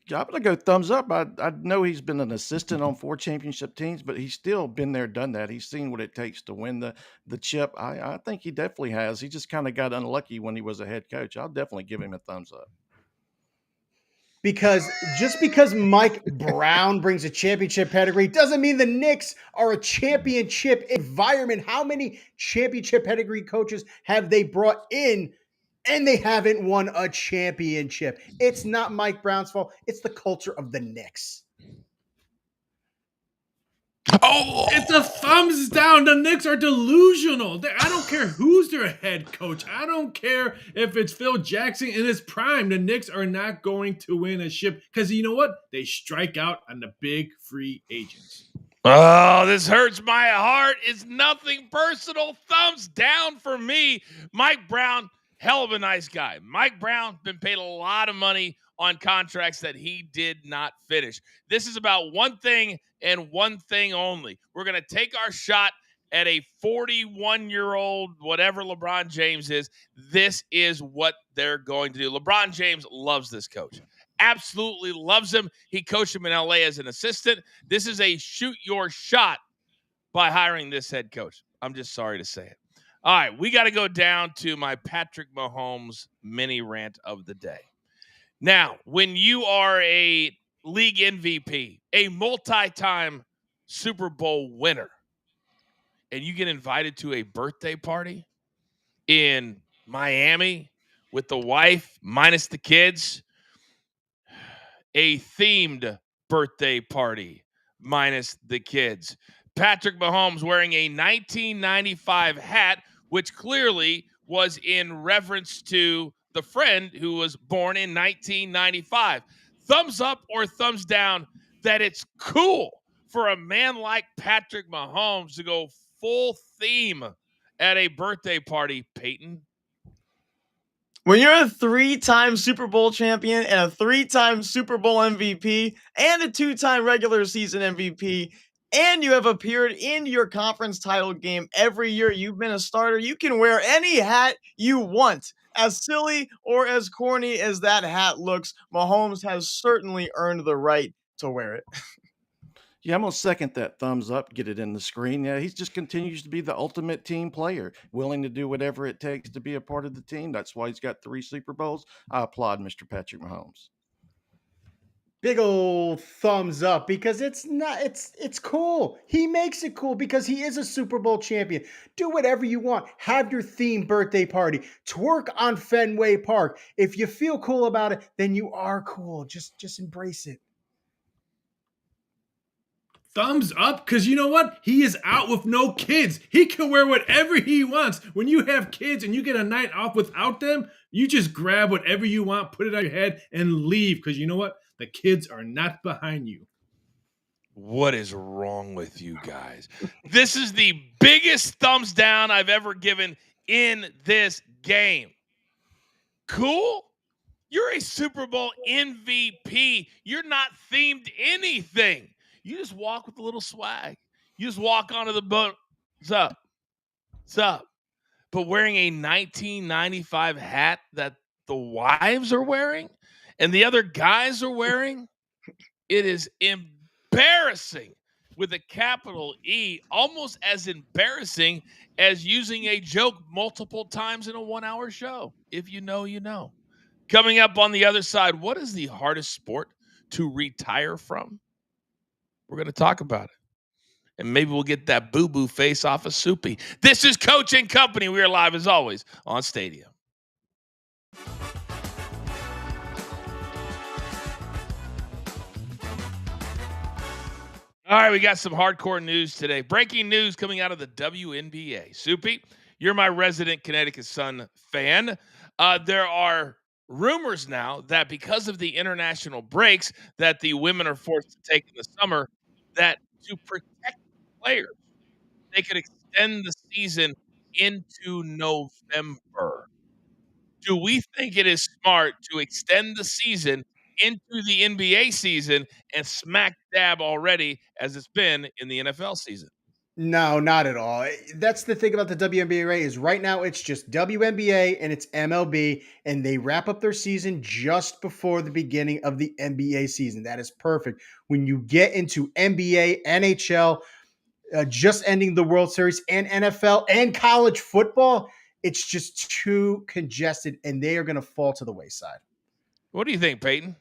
Yeah, I'm gonna go thumbs up. I know he's been an assistant on 4 championship teams, but he's still been there, done that. He's seen what it takes to win the chip. I think he definitely has. He just kind of got unlucky when he was a head coach. I'll definitely give him a thumbs up. Because just because Mike Brown brings a championship pedigree doesn't mean the Knicks are a championship environment. How many championship pedigree coaches have they brought in and they haven't won a championship? It's not Mike Brown's fault. It's the culture of the Knicks. Oh, It's a thumbs down. The Knicks are delusional. I don't care who's their head coach. I don't care if it's Phil Jackson in his prime. The Knicks are not going to win a ship because you know what? They strike out on the big free agents. Oh, this hurts my heart. It's nothing personal. Thumbs down for me. Mike Brown, hell of a nice guy. Mike Brown been paid a lot of money on contracts that he did not finish. This is about one thing and one thing only. We're going to take our shot at a 41-year-old, whatever LeBron James is. This is what they're going to do. LeBron James loves this coach. Absolutely loves him. He coached him in LA as an assistant. This is a shoot your shot by hiring this head coach. I'm just sorry to say it. All right, we got to go down to my Patrick Mahomes mini rant of the day. Now, when you are a league MVP, a multi-time Super Bowl winner, and you get invited to a birthday party in Miami with the wife minus the kids, a themed birthday party minus the kids. Patrick Mahomes wearing a 1995 hat, which clearly was in reference to the friend who was born in 1995. Thumbs up or thumbs down that it's cool for a man like Patrick Mahomes to go full theme at a birthday party, Peyton? When you're a 3-time Super Bowl champion and a 3-time Super Bowl MVP and a 2-time regular season MVP, and you have appeared in your conference title game every year you've been a starter, you can wear any hat you want. As silly or as corny as that hat looks, Mahomes has certainly earned the right to wear it. Yeah, I'm gonna second that thumbs up. Get it in the screen. Yeah, he just continues to be the ultimate team player, willing to do whatever it takes to be a part of the team. That's why he's got 3 Super Bowls. I applaud Mr. Patrick Mahomes. Big old thumbs up because it's cool. He makes it cool because he is a Super Bowl champion. Do whatever you want. Have your themed birthday party. Twerk on Fenway Park. If you feel cool about it, then you are cool. Just embrace it. Thumbs up, because you know what? He is out with no kids. He can wear whatever he wants. When you have kids and you get a night off without them, you just grab whatever you want, put it on your head, and leave. Because you know what? The kids are not behind you. What is wrong with you guys? This is the biggest thumbs down I've ever given in this game. Cool? You're a Super Bowl MVP. You're not themed anything. You just walk with a little swag. You just walk onto the boat. What's up? What's up? But wearing a 1995 hat that the wives are wearing and the other guys are wearing, it is embarrassing with a capital E, almost as embarrassing as using a joke multiple times in a 1-hour show. If you know, you know. Coming up on the other side, what is the hardest sport to retire from? We're going to talk about it. And maybe we'll get that boo-boo face off of Soupy. This is Coach and Company. We are live, as always, on Stadium. All right, we got some hardcore news today. Breaking news coming out of the WNBA. Soupy, you're my resident Connecticut Sun fan. There are rumors now that because of the international breaks that the women are forced to take in the summer, that to protect players, they could extend the season into November. Do we think it is smart to extend the season into the NBA season and smack dab already as it's been in the NFL season? No, not at all. That's the thing about the WNBA is right now it's just WNBA and it's MLB, and they wrap up their season just before the beginning of the NBA season. That is perfect. When you get into NBA, NHL, just ending the World Series, and NFL and college football, it's just too congested, and they are going to fall to the wayside. What do you think, Peyton?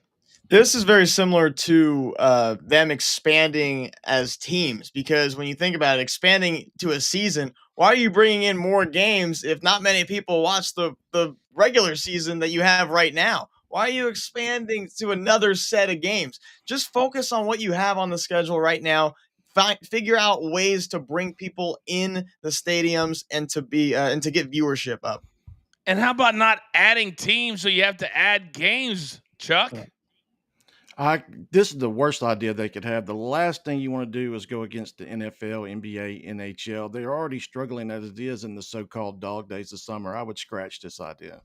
This is very similar to them expanding as teams, because when you think about it, expanding to a season, why are you bringing in more games if not many people watch the regular season that you have right now? Why are you expanding to another set of games? Just focus on what you have on the schedule right now. Figure out ways to bring people in the stadiums and to get viewership up. And how about not adding teams so you have to add games, Chuck? This is the worst idea they could have. The last thing you want to do is go against the NFL, NBA, NHL. They're already struggling as it is in the so-called dog days of summer. I would scratch this idea.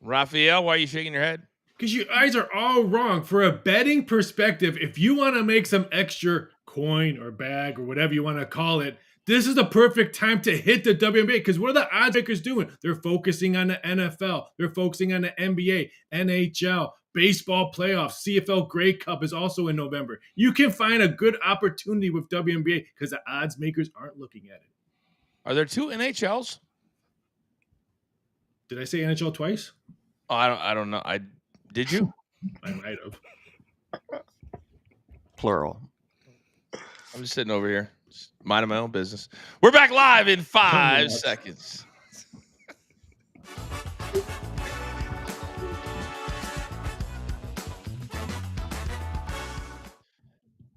Raphael, why are you shaking your head? Because you guys are all wrong. For a betting perspective, if you want to make some extra coin or bag or whatever you want to call it, this is the perfect time to hit the WNBA. Because what are the odds makers doing? They're focusing on the NFL. They're focusing on the NBA, NHL, baseball playoffs. CFL Grey Cup is also in November. You can find a good opportunity with WNBA because the odds makers aren't looking at it. Are there two NHLs? Did I say NHL twice? Oh, I don't know. Did you? I might have. Plural. I'm just sitting over here, just minding my own business. We're back live in 5 seconds.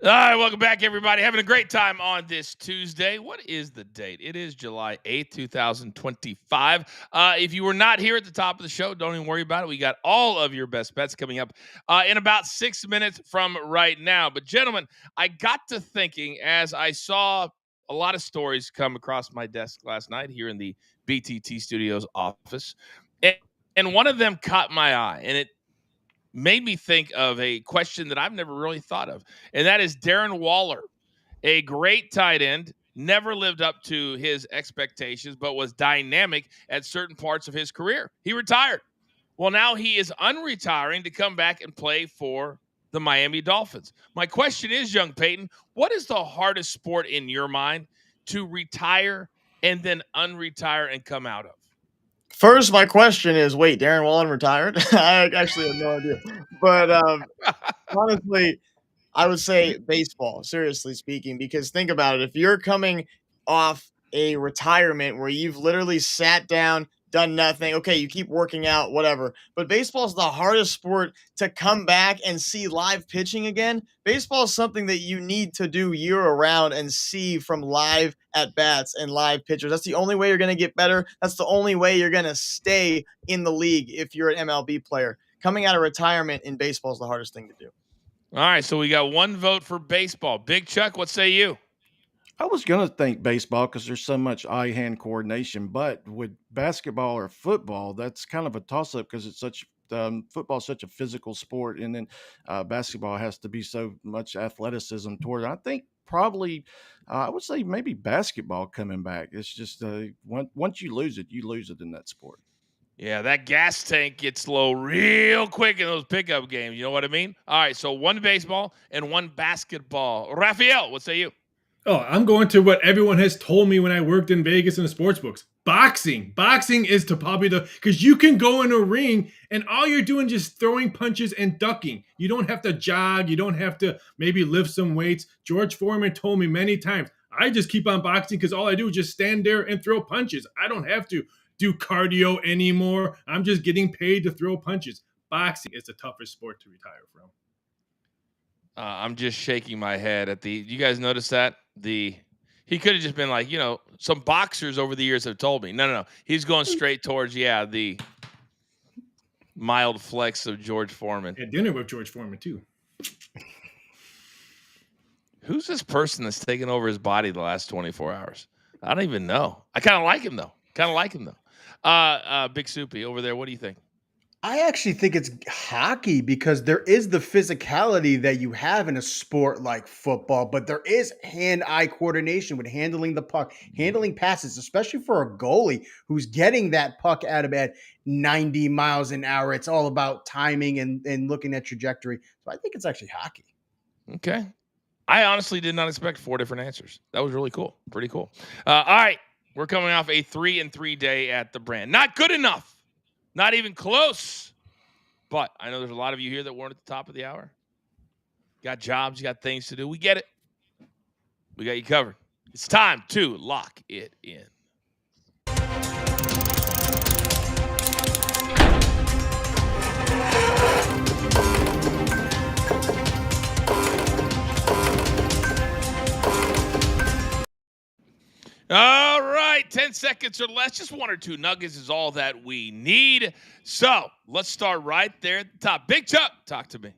All right, welcome back, everybody. Having a great time on this Tuesday. What is the date? It is July 8th, 2025. If you were not here at the top of the show, don't even worry about it. We got all of your best bets coming up in about 6 minutes from right now. But, gentlemen, I got to thinking as I saw a lot of stories come across my desk last night here in the BTT Studios office. And one of them caught my eye, and it made me think of a question that I've never really thought of, and that is Darren Waller, a great tight end, never lived up to his expectations, but was dynamic at certain parts of his career. He retired. Well, now he is unretiring to come back and play for the Miami Dolphins. My question is, young Peyton, what is the hardest sport in your mind to retire and then unretire and come out of? First, my question is, wait, Darren Wallen retired? I actually have no idea. But honestly, I would say baseball, seriously speaking, because think about it. If you're coming off a retirement where you've literally sat down, done nothing, okay, you keep working out, whatever. But baseball is the hardest sport to come back and see live pitching again. Baseball is something that you need to do year around and see from live at bats and live pitchers. That's the only way you're going to get better. That's the only way you're going to stay in the league if you're an MLB player. Coming out of retirement in baseball is the hardest thing to do. All right, so we got one vote for baseball. Big Chuck, what say you? I was going to think baseball because there's so much eye-hand coordination, but with basketball or football, that's kind of a toss-up because it's such football is such a physical sport, and then basketball has to be so much athleticism toward it. I think probably I would say maybe basketball coming back. It's just once you lose it in that sport. Yeah, that gas tank gets low real quick in those pickup games. You know what I mean? All right, so one baseball and one basketball. Raphael, what say you? Oh, I'm going to what everyone has told me when I worked in Vegas in the sports books. Boxing. Boxing is to probably because you can go in a ring and all you're doing is just throwing punches and ducking. You don't have to jog. You don't have to maybe lift some weights. George Foreman told me many times, I just keep on boxing because all I do is just stand there and throw punches. I don't have to do cardio anymore. I'm just getting paid to throw punches. Boxing is the toughest sport to retire from. I'm just shaking my head at the. You guys notice that he could have just been like, some boxers over the years have told me. No. He's going straight towards the mild flex of George Foreman. Had dinner with George Foreman too. Who's this person that's taken over his body the last 24 hours? I don't even know. I kind of like him though. Big Soupy over there. What do you think? I actually think it's hockey because there is the physicality that you have in a sport like football, but there is hand-eye coordination with handling the puck, handling passes, especially for a goalie who's getting that puck out of at 90 miles an hour. It's all about timing and looking at trajectory. So I think it's actually hockey. Okay. I honestly did not expect 4 different answers. That was really cool. Pretty cool. All right. We're coming off a 3-3 day at the brand. Not good enough. Not even close. But I know there's a lot of you here that weren't at the top of the hour. Got jobs, you got things to do. We get it. We got you covered. It's time to lock it in. All right, 10 seconds or less, just 1 or 2 nuggets is all that we need. So let's start right there at the top. Big Chuck, talk to me.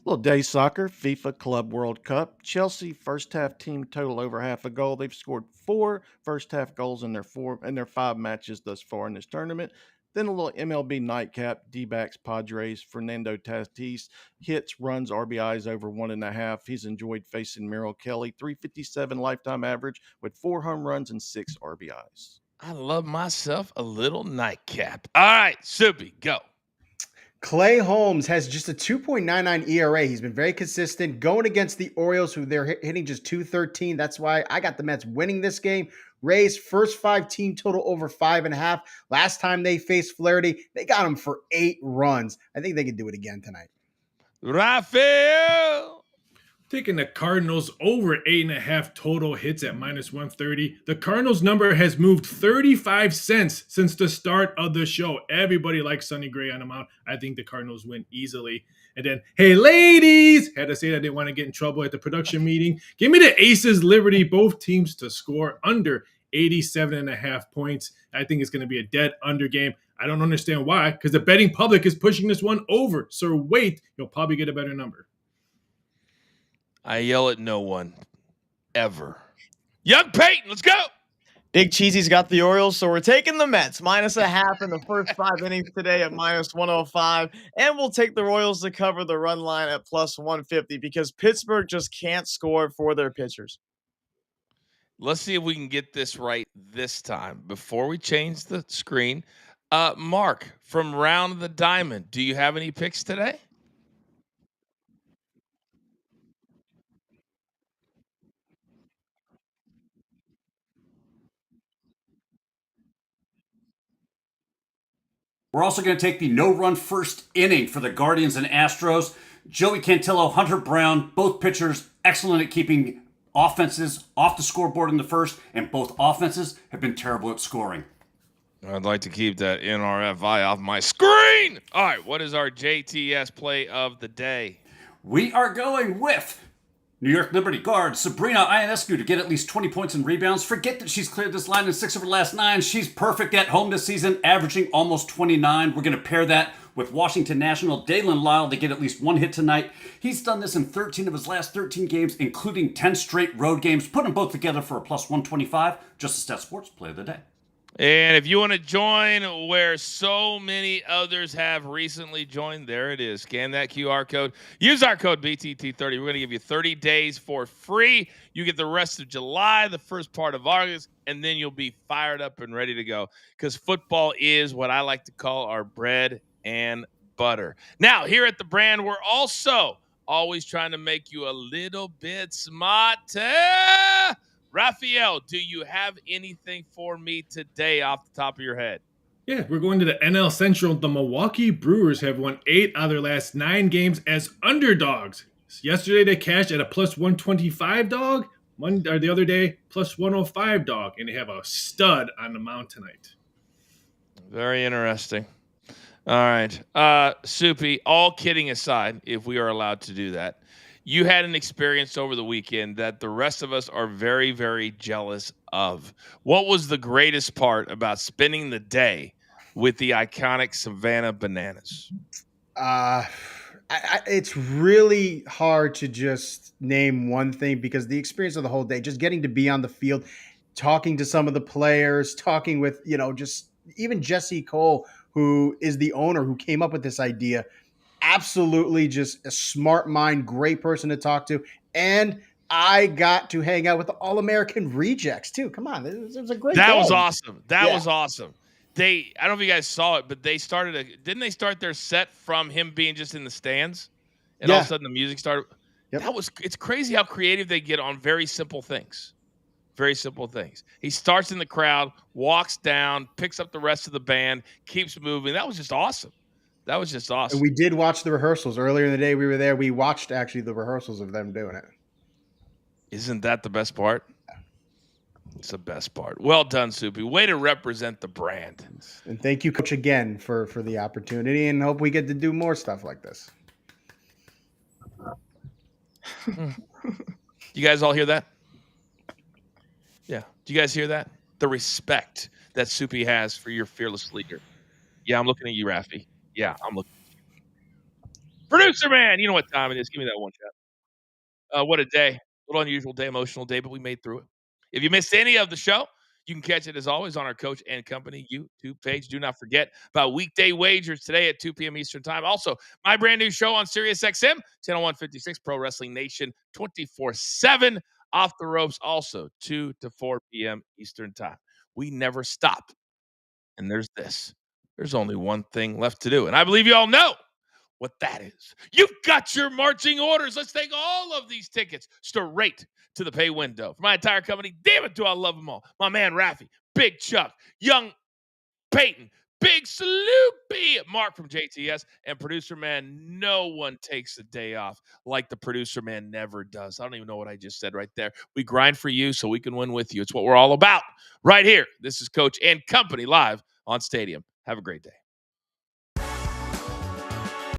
Little day soccer, FIFA Club World Cup. Chelsea first half team total over half a goal. They've scored 4 first half goals in their 5 matches thus far in this tournament. Then a little MLB nightcap, D-backs, Padres, Fernando Tatis, hits, runs, RBIs over 1.5. He's enjoyed facing Merrill Kelly, 357 lifetime average with 4 home runs and 6 RBIs. I love myself a little nightcap. All right, Soupy, go. Clay Holmes has just a 2.99 ERA. He's been very consistent going against the Orioles, who they're hitting just 213. That's why I got the Mets winning this game. Rays first 5 team total over 5.5. Last time they faced Flaherty, they got him for 8 runs. I think they could do it again tonight. Raphael. Taking the Cardinals over 8.5 total hits at -130. The Cardinals number has moved 35 cents since the start of the show. Everybody likes Sonny Gray on the mound. I think the Cardinals win easily. And then, hey, ladies, had to say that I didn't want to get in trouble at the production meeting. Give me the Aces, Liberty, both teams to score under 87.5 points. I think it's going to be a dead under game. I don't understand why, because the betting public is pushing this one over. So wait, you'll probably get a better number. I yell at no one, ever. Young Peyton, let's go. Big Cheesy's got the Orioles, so we're taking the Mets. -0.5 in the first 5 innings today at -105. And we'll take the Royals to cover the run line at +150 because Pittsburgh just can't score for their pitchers. Let's see if we can get this right this time. Before we change the screen, Mark, from Round the Diamond, do you have any picks today? We're also going to take the no-run first inning for the Guardians and Astros. Joey Cantillo, Hunter Brown, both pitchers excellent at keeping offenses off the scoreboard in the first, and both offenses have been terrible at scoring. I'd like to keep that NRFI off my screen. All right, what is our JTS play of the day? We are going with New York Liberty guard Sabrina Ionescu to get at least 20 points and rebounds. Forget that she's cleared this line in 6 of her last 9. She's perfect at home this season, averaging almost 29. We're going to pair that with Washington National Dalen Lyle to get at least 1 hit tonight. He's done this in 13 of his last 13 games, including 10 straight road games. Put them both together for a +125. Just a Stat Sports play of the day. And if you want to join where so many others have recently joined, there it is. Scan that QR code. Use our code BTT30. We're going to give you 30 days for free. You get the rest of July, the first part of August, and then you'll be fired up and ready to go because football is what I like to call our bread and butter. Now, here at the brand, we're also always trying to make you a little bit smarter. Raphael, do you have anything for me today off the top of your head? Yeah, we're going to the NL Central. The Milwaukee Brewers have won 8 out of their last 9 games as underdogs. Yesterday, they cashed at a +125 dog. The other day, +105 dog. And they have a stud on the mound tonight. Very interesting. All right. Soupy, all kidding aside, if we are allowed to do that, You had an experience over the weekend that the rest of us are very, very jealous of. What was the greatest part about spending the day with the iconic Savannah Bananas? It's really hard to just name one thing because the experience of the whole day, just getting to be on the field, talking to some of the players, talking with, just even Jesse Cole, who is the owner who came up with this idea. Absolutely just a smart mind, great person to talk to. And I got to hang out with the All-American rejects too. Come on, it was a great That day. was awesome. That Yeah. was awesome. I don't know if you guys saw it, but didn't they start their set from him being just in the stands? And all of a sudden the music started. Yep. It's crazy how creative they get on very simple things. Very simple things. He starts in the crowd, walks down, picks up the rest of the band, keeps moving. That was just awesome. That was just awesome. And we did watch the rehearsals earlier in the day. We were there. We watched actually the rehearsals of them doing it. Isn't that the best part? It's the best part. Well done, Soupy. Way to represent the brand. And thank you, Coach, again for the opportunity, and hope we get to do more stuff like this. You guys all hear that? Yeah. Do you guys hear that? The respect that Soupy has for your fearless leader. Yeah, I'm looking at you, Rafi. Yeah, I'm looking at you. Producer man, you know what time it is. Give me that one shot. What a day. A little unusual day, emotional day, but we made through it. If you missed any of the show, you can catch it as always on our Coach and Company YouTube page. Do not forget about weekday wagers today at 2 p.m. Eastern Time. Also, my brand new show on SiriusXM, channel 156, Pro Wrestling Nation, 24/7, Off the Ropes, also 2 to 4 p.m. Eastern Time. We never stop. And there's this. There's only one thing left to do. And I believe you all know what that is. You've got your marching orders. Let's take all of these tickets straight to the pay window. For my entire company, damn it, do I love them all. My man, Rafi, Big Chuck, Young Peyton, Big Sloopy, Mark from JTS, and Producer Man. No one takes a day off like the Producer Man never does. I don't even know what I just said right there. We grind for you so we can win with you. It's what we're all about right here. This is Coach and Company live on Stadium. Have a great day.